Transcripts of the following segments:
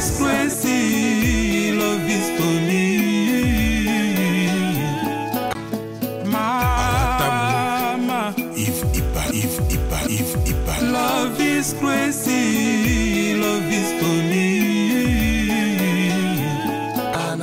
is crazy, love is funny. Mama, if Ipa. Love is crazy, love is funny.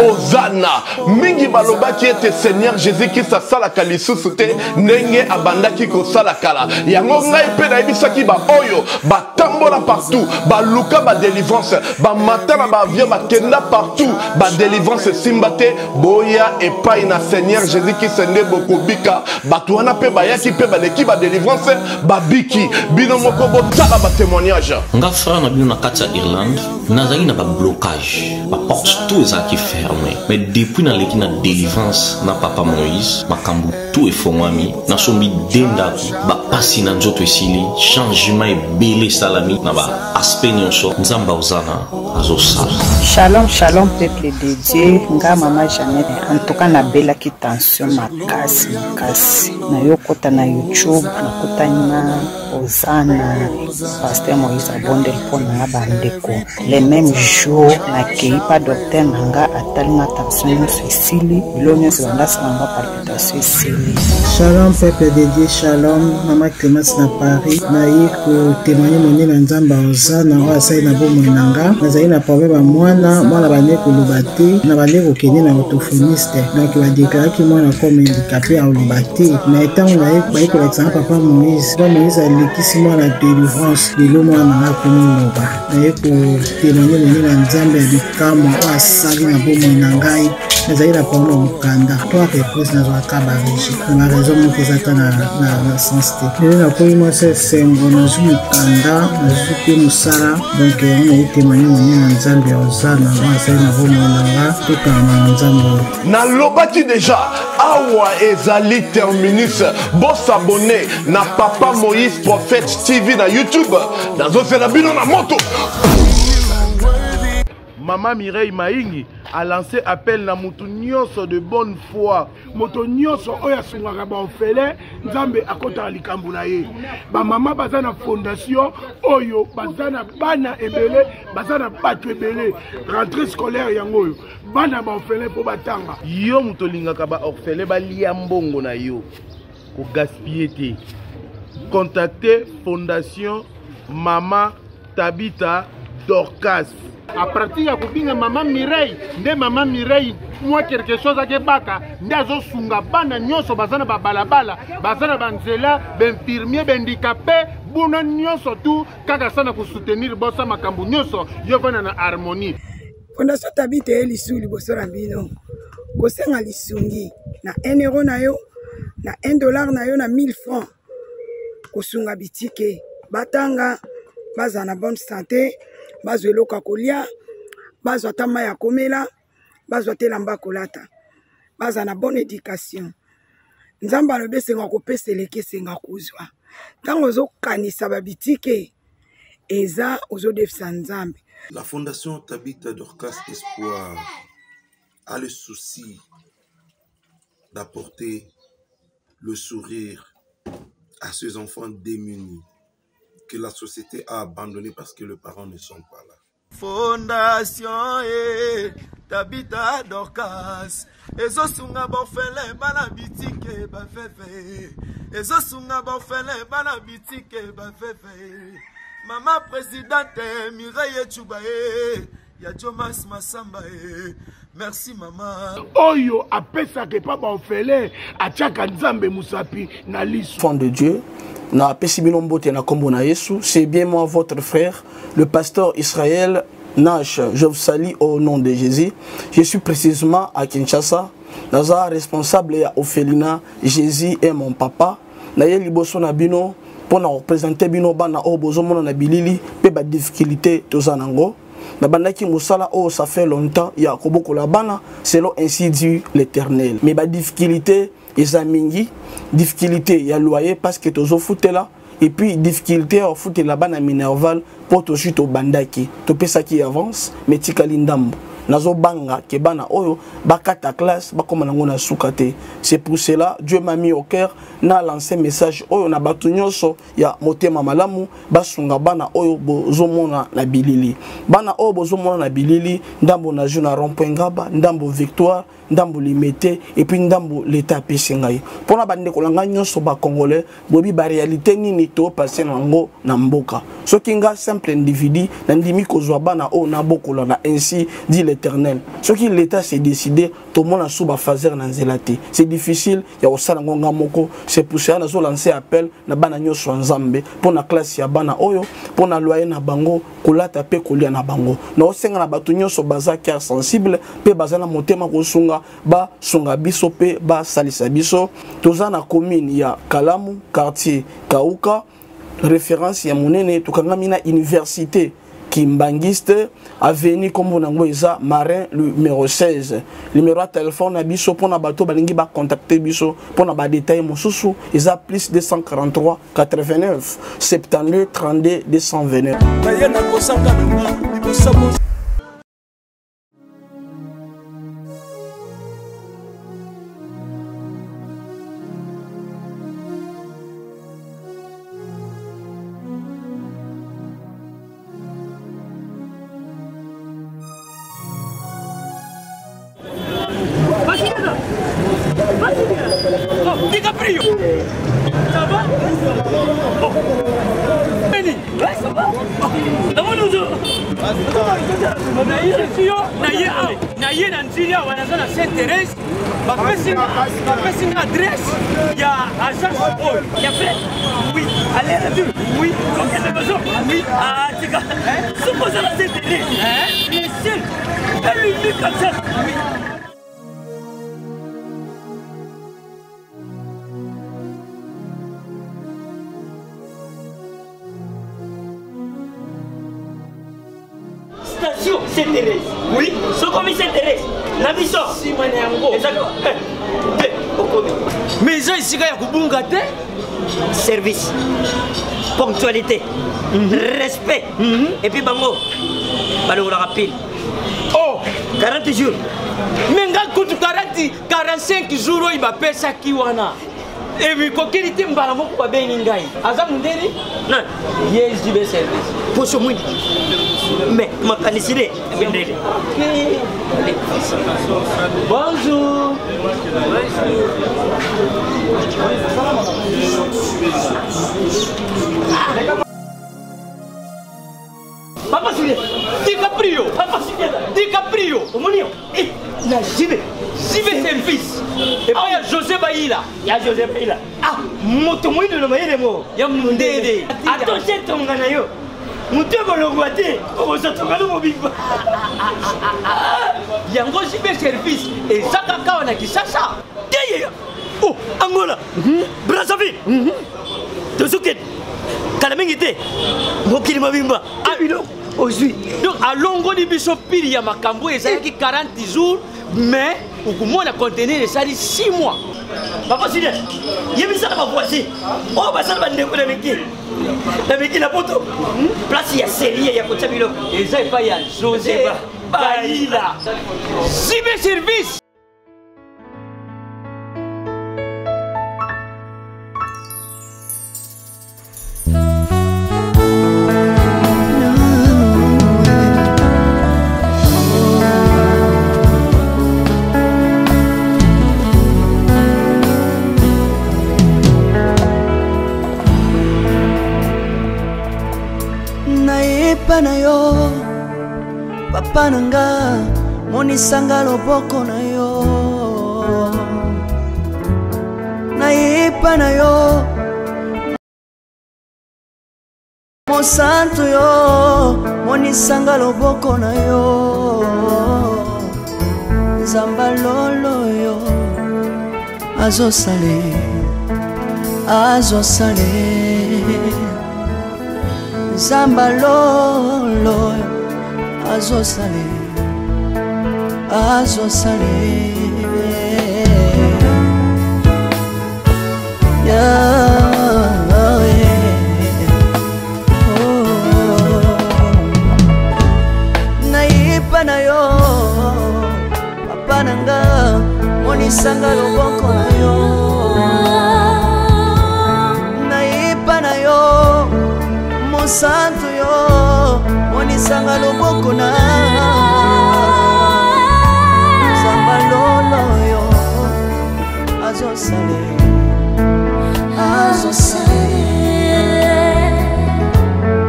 Ozana, mingi baloba qui était Seigneur Jésus qui sa sala kalisusu te nenge abandaki ko sala kala. Yango ngai pe na ebisaki ba oyo, ba tambola partout, ba luka ba délivrance, ba matana ba via ba kenda partout, ba délivrance simbate boya et pas na Seigneur Jésus qui sende bokobika, ba tuana pe ba yaki pe ba leki ba délivrance, ba biki, bino moko bo tala ba témoignage. Nga frère na bino na kati ya Irlande, nazali na ba blocage, ba porte tout ça qui fermé. Mais depuis na leki na délivrance na papa Moïse, makambu tout est fongwami, na sombi denda ba pasi na nzoto esili, changement et belé salami na ba aspect nyonso, nzamba ozana azosala. Shalom, shalom peuple de Dieu, nga mama Jeannette, en tout cas na bela ki tension makasi, na yo kota na YouTube, na kota na Ozana, pasteur Moïse abondel po na bandeko. Le même jour, na keipa docteur nanga atalinga tension esili, bilonyo zanda sanga palpitation esili. Shalom peuple de Dieu, shalom, mama Clémence na Paris, na yi ko témoigner moni na nzamba Ozana, wa sai na bomo nanga, na na problème mwana bane kolobate na bane kokende na orthophoniste donc va déclarer que mwana comme handicapé à olobate na etango na ye ko l'exemple papa Moïse a lekisi mwana délivrance de lo mwana na komoba na ye ko témoigner moni na nzambe ya bikamo asali na bomo na ngai nazali na problème mokanda to réponse na zoaka ba régie na raison mokeza na sens te na ko mo se sengo na zumukanda na zuke musara donc on a témoigné nzambe ozana wasai na bomonanga tukana nzambe na lobaki déjà awa ezali terminus bo s'abonner na papa Moïse prophète TV na YouTube dans la bino na moto. Maman Mireille Maingi a lancé appel na mutu nyonso de bonne foi. Moto nyonso oya sungaka ba ofele nzambe akota likambo na ye. Ba mama bazana fondation oyo bazana bana ebele bazana batu ebele rentrée scolaire yango yo. Bana ba ofele po batanga. Yo muto lingaka ba ofele ba lia mbongo na yo. Ko gaspiller te. Contactez Fondation Mama Tabita Dorcas. À partir ya kubinga mama Mireille, nde mama Mireille moi quelque chose à kebaka, ndazo sunga bana nyonso bazana ba balabala, bazana banzela, benfirmier, bendikapé, buna nyonso tout kaka sana ko soutenir bossa makambu nyonso yo vana na harmonie. Fondation Tabita elisuli bosora bino. Kosenga lisungi na 1 euro na yo, na 1 dollar na yo na 1000 francs. Kosunga bitike, batanga bazana bonne santé. Bazwe loka kolia, bazwa tama ya komela, bazwa telamba kolata, bazwa na bonne éducation. Nzamba lobe senga kopese leke senga kuzwa. Tango zo kanisa babitike, eza ozo defisa nzambe. La Fondation Tabita Dorcas Espoir a le souci d'apporter le sourire à ces enfants démunis que la société a abandonné parce que les parents ne sont pas là. Fondation Tabita Dorcas ezo sunga bofele bana bitike ba fefe ezo sunga bofele bana bitike ba fefe Mama présidente Mireille Chubae ya Jomas Masamba merci maman Oyo apesa ke pa ba ofele achaka nzambe musapi na lisu Enfant de Dieu na pesibino mbote na kombo na Yesu, c'est bien moi votre frère, le pasteur Israël Nash. Je vous salue au nom de Jésus. Je suis précisément à Kinshasa. Naza responsable ya Ophelina, Jésus est mon papa. Na ye liboso na bino pour représenter bino bana o bozo mona na bilili pe ba difficulté tozanango. Na bandaki musala o ça fait longtemps ya koboko la bana selon ainsi dit l'Éternel. Mais ba difficulté Ezamingi, difficulté ya loyer parce que tozo foutela et puis difficulté à foutre la bana minerval pour to chuto bandaki to pesa qui avance mais tikali ndambo nazo banga ke bana oyo bakata classe bakoma nango na sukate. C'est pour cela Dieu m'a mis au cœur na lancé message oyo na batu nyonso ya motema malamu basunga bana oyo bozomona na bilili. Bana oyo bozomona na bilili ndambo na jeu na rond-point Ngaba, ndambo Victoire, ndambo Limete et puis ndambo l'état pesingai. Pona bande kolanga nyonso ba congolais bobi ba réalité nini to passer nango na mboka. Soki nga simple individu na ndimi kozwa bana o na bokola na ainsi dit l'Éternel. Soki l'état s'est décidé to mona suba fazer na nzelate. C'est difficile ya osala ngonga moko. C'est pour ça nazo lancer appel na bana nyonso nzambe pona classe ya bana oyo pona loyer na bango kolata pe kolia na bango. Na osenga na batu nyonso baza cœur sensible pe bazana motema kosunga ba sunga biso pe ba salisa biso. Toza na commune ya Kalamu quartier Kauka référence ya monene tukangami na université Kimbangiste avenue comme on eza Marin le numéro 16 numéro de téléphone na biso pona bato balingi ba contacter biso pona ba détail mosusu eza plus 243 89 72 32 229. DiCaprio, ça va? Benny, ouais, ça va? D'abord nous naye na nzili awa naza na Sainte-Thérèse bapesi na adresse ya agence oyo ya fait oui allez retour oui okende besoin oui tika supposé la Sainte-Thérèse le ciel elle lui comme ça oui. Station Sainte-Thérèse. Oui, ce commis Sainte-Thérèse. La mission. Si, moi, exactement. Mais ils ont ici, il y a Kubunga. Service. Ponctualité. Respect. Et puis, bango. Balou la rapide. Oh, 40 jours. Mais quand 45 jours, il va payer ça qui wana. Et puis, quand il était mbala moko ba beningai. Aza mundeni? Non. Yes, du service. Pour ce monde. Mais ma canicide. Bonjour. Papa Julien, DiCaprio, Papa Julien, DiCaprio, Omonio, et la JB service. Et puis il y a José Baïla. Il y a José Baïla. Ah, motomoï de l'Omaïle mo. Il y a Mundede. Attention ton ganayo. Moutego le guaté. Oh, ça te regarde mon big. Il y a un gros JB service. Et Zakaka on a qui ça. Oh, Angola. Brazzaville. Tozuket. Kalamingité. Mokili Mabimba. Abino. Aujourd'hui. Donc, à longo de Bishop Pili, il y a ma cambo et ça qui 40 jours, mais au moins la contenir ça dit 6 mois. Papa Sylvain, il y a mis ça dans ma voici. Oh, bah ça va décoller la métier. La métier la poteau. Place, il y a série, il y a côté Bilo. Et ça, il y a José Baïla. Cyber service. Na yo papa nanga monisanga loboko na yo nayepa na yo mosantu yo monisanga loboko na yo nzamba lolo yo azosale Zamba lolo azosale naipa na yo nzamba nanga monisanga loboko na yo nayepa na yo mosantu yo monisanga loboko na nzamba lolo yo azosale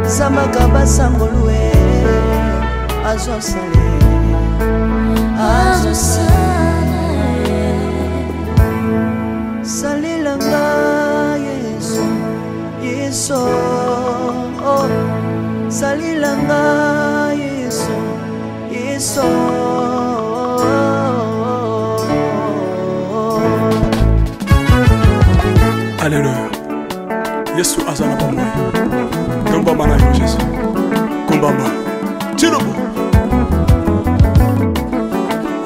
nzamba kabasangolue azosale salilanga yesu yesu salilanga yesu yesu Alléluia. Yesu azana bamwe. Komba mana yo Jésus. Kombamba. Tirobo.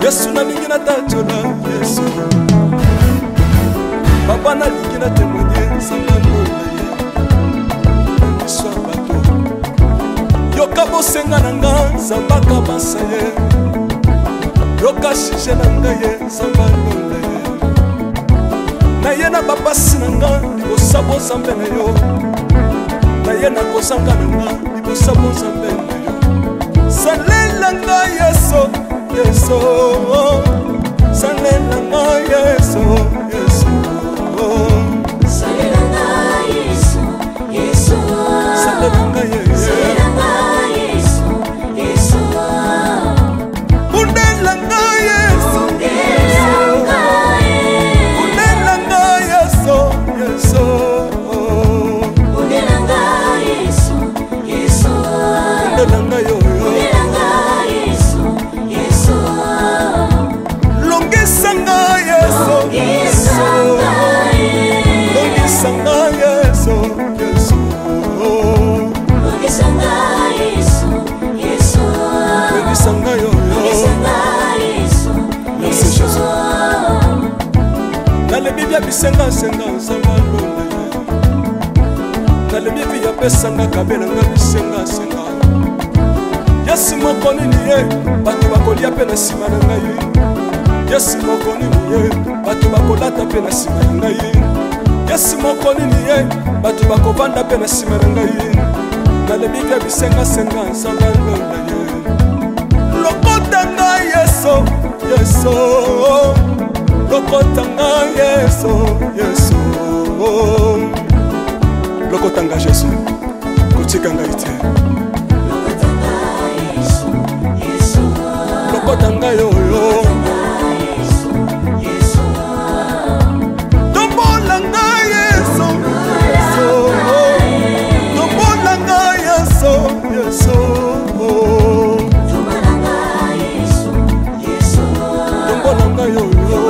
Yesu na lingi na tachola Yesu. Papa na lingi na témoigner sangalo na ye. Yesu abato. Yoka bosenga nanga zambaka basaye. Yoka shije nanga ye sangalo na ye. Na ye na bapasi nanga libosabo zambe na yo. Na ye na kozanga nanga libosabo zambe na yo. Salelanga Yesu Yesu salelanga Yesu Yesu salelanga Yesu Yesu salelanga Yesu Yesu undelanga Yesu undelanga Yesu Yesu undelanga Yesu Yesu undelanga yo Longisanga Yesu Longisanga Yesu Yesu Longisanga Yesu Yesu Longisanga yo Merci Jésus Nale Biblia bisenga senga sanga lona Nale Biblia pesanga kabela nga bisenga senga Yesu mokoni ni ye bato bakolia pe na sima na ngai Yesu mokoni ni ye bato bakolata pe na sima na ngai Yesu mokoni ni ye bato bakovanda pe na sima na ngai nalebi bia bisenga senga nsanga londa ye lokota ngai Yesu Yesu lokota ngai Yesu Yesu lokota ngai Jésus kotika ngai te lokota ngai oyo tombola ngai Yesu tombola ngai Yesu Yesu tombola ngai oyo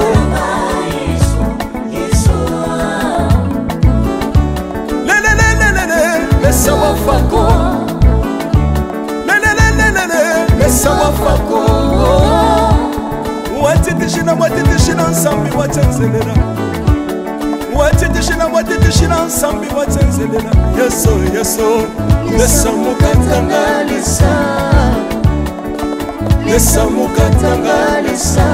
lelelelelele mesa wafako lelelelelele mesa wafako watitishina watitishina nsambi watsenzelela watitishina watitishina nsambi watsenzelela Yesu Yesu lesa mukatanga lisa lesa mukatanga lisa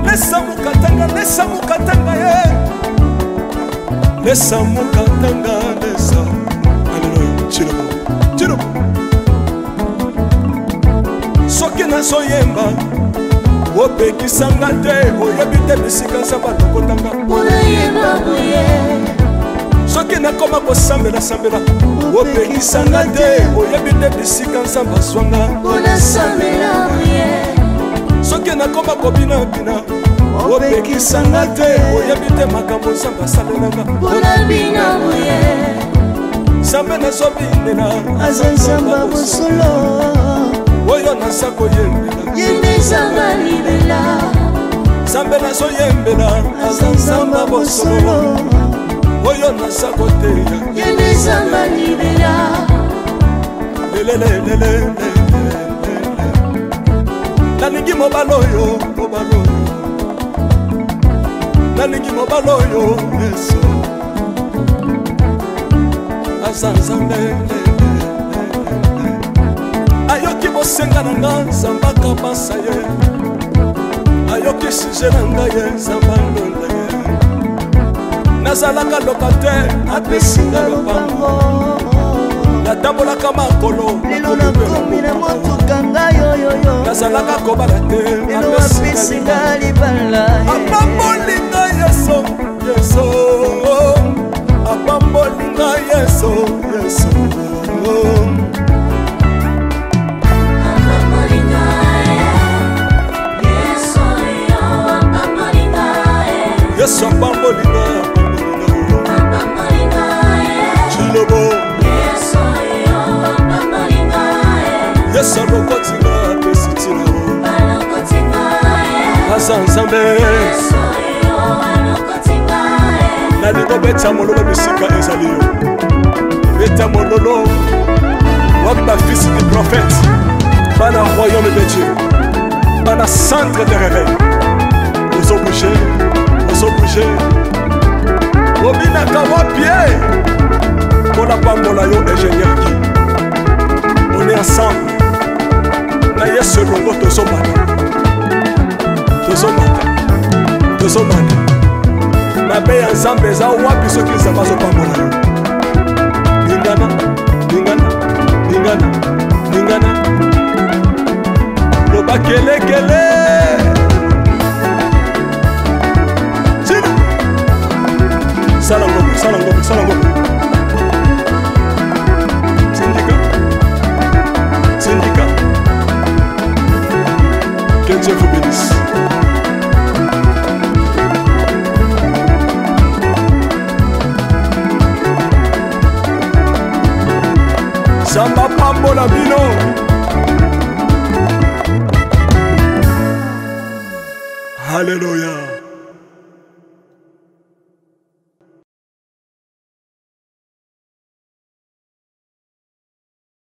lesa mukatanga ye lesa mukatanga lesa Alléluia chirobo chirobo soki nazoyemba opekisanga te oyebi te bisika nzambe alokotanga soki nakoma kosambela opekisanga te oyebi te bisika nzambe azwanga soki nakoma kobinabina opekisanga te oyebi te makambo nzambe asalelanga nzambe nazobinela aza nzambe bosolo oyo naza koyembela yende nzambe libela nzambe nazoyembela aza nzambe bosolo oyo naza koteya yende nzambe libela lelelelele nalingi mobala oyo nalingi mobala oyo Yesu aza nzambe ayoki bosenga na nga nzambe akabasa ye suje na ngai nzambe alonda ye nazalaka locataire apesinga lopango natambolaka makolo lelo nakomi na motuka ngai oyoyo nazalaka kobala te lelo apesinga libala apambolinga yeso yeso apambolinga yeso yeso Yesu apambolinga Chilobo Yesu alokotinga apesitina Asa nzambe nalingo beta mololo bisika ezali yo beta mololo wapi bafils des prophètes bana royaume de Dieu bana centre de réveil ozo bouger obinaka wapie mpona pambola yo ingénieur ki on est ensemble na yesu elongo tozomanda mabe ya nzambe eza wapi soki nzambe azopambola yo lingana loba kelekele Salam ngombe. Syndicat. Que Dieu vous bénisse. Samba pambola bino. Alléluia.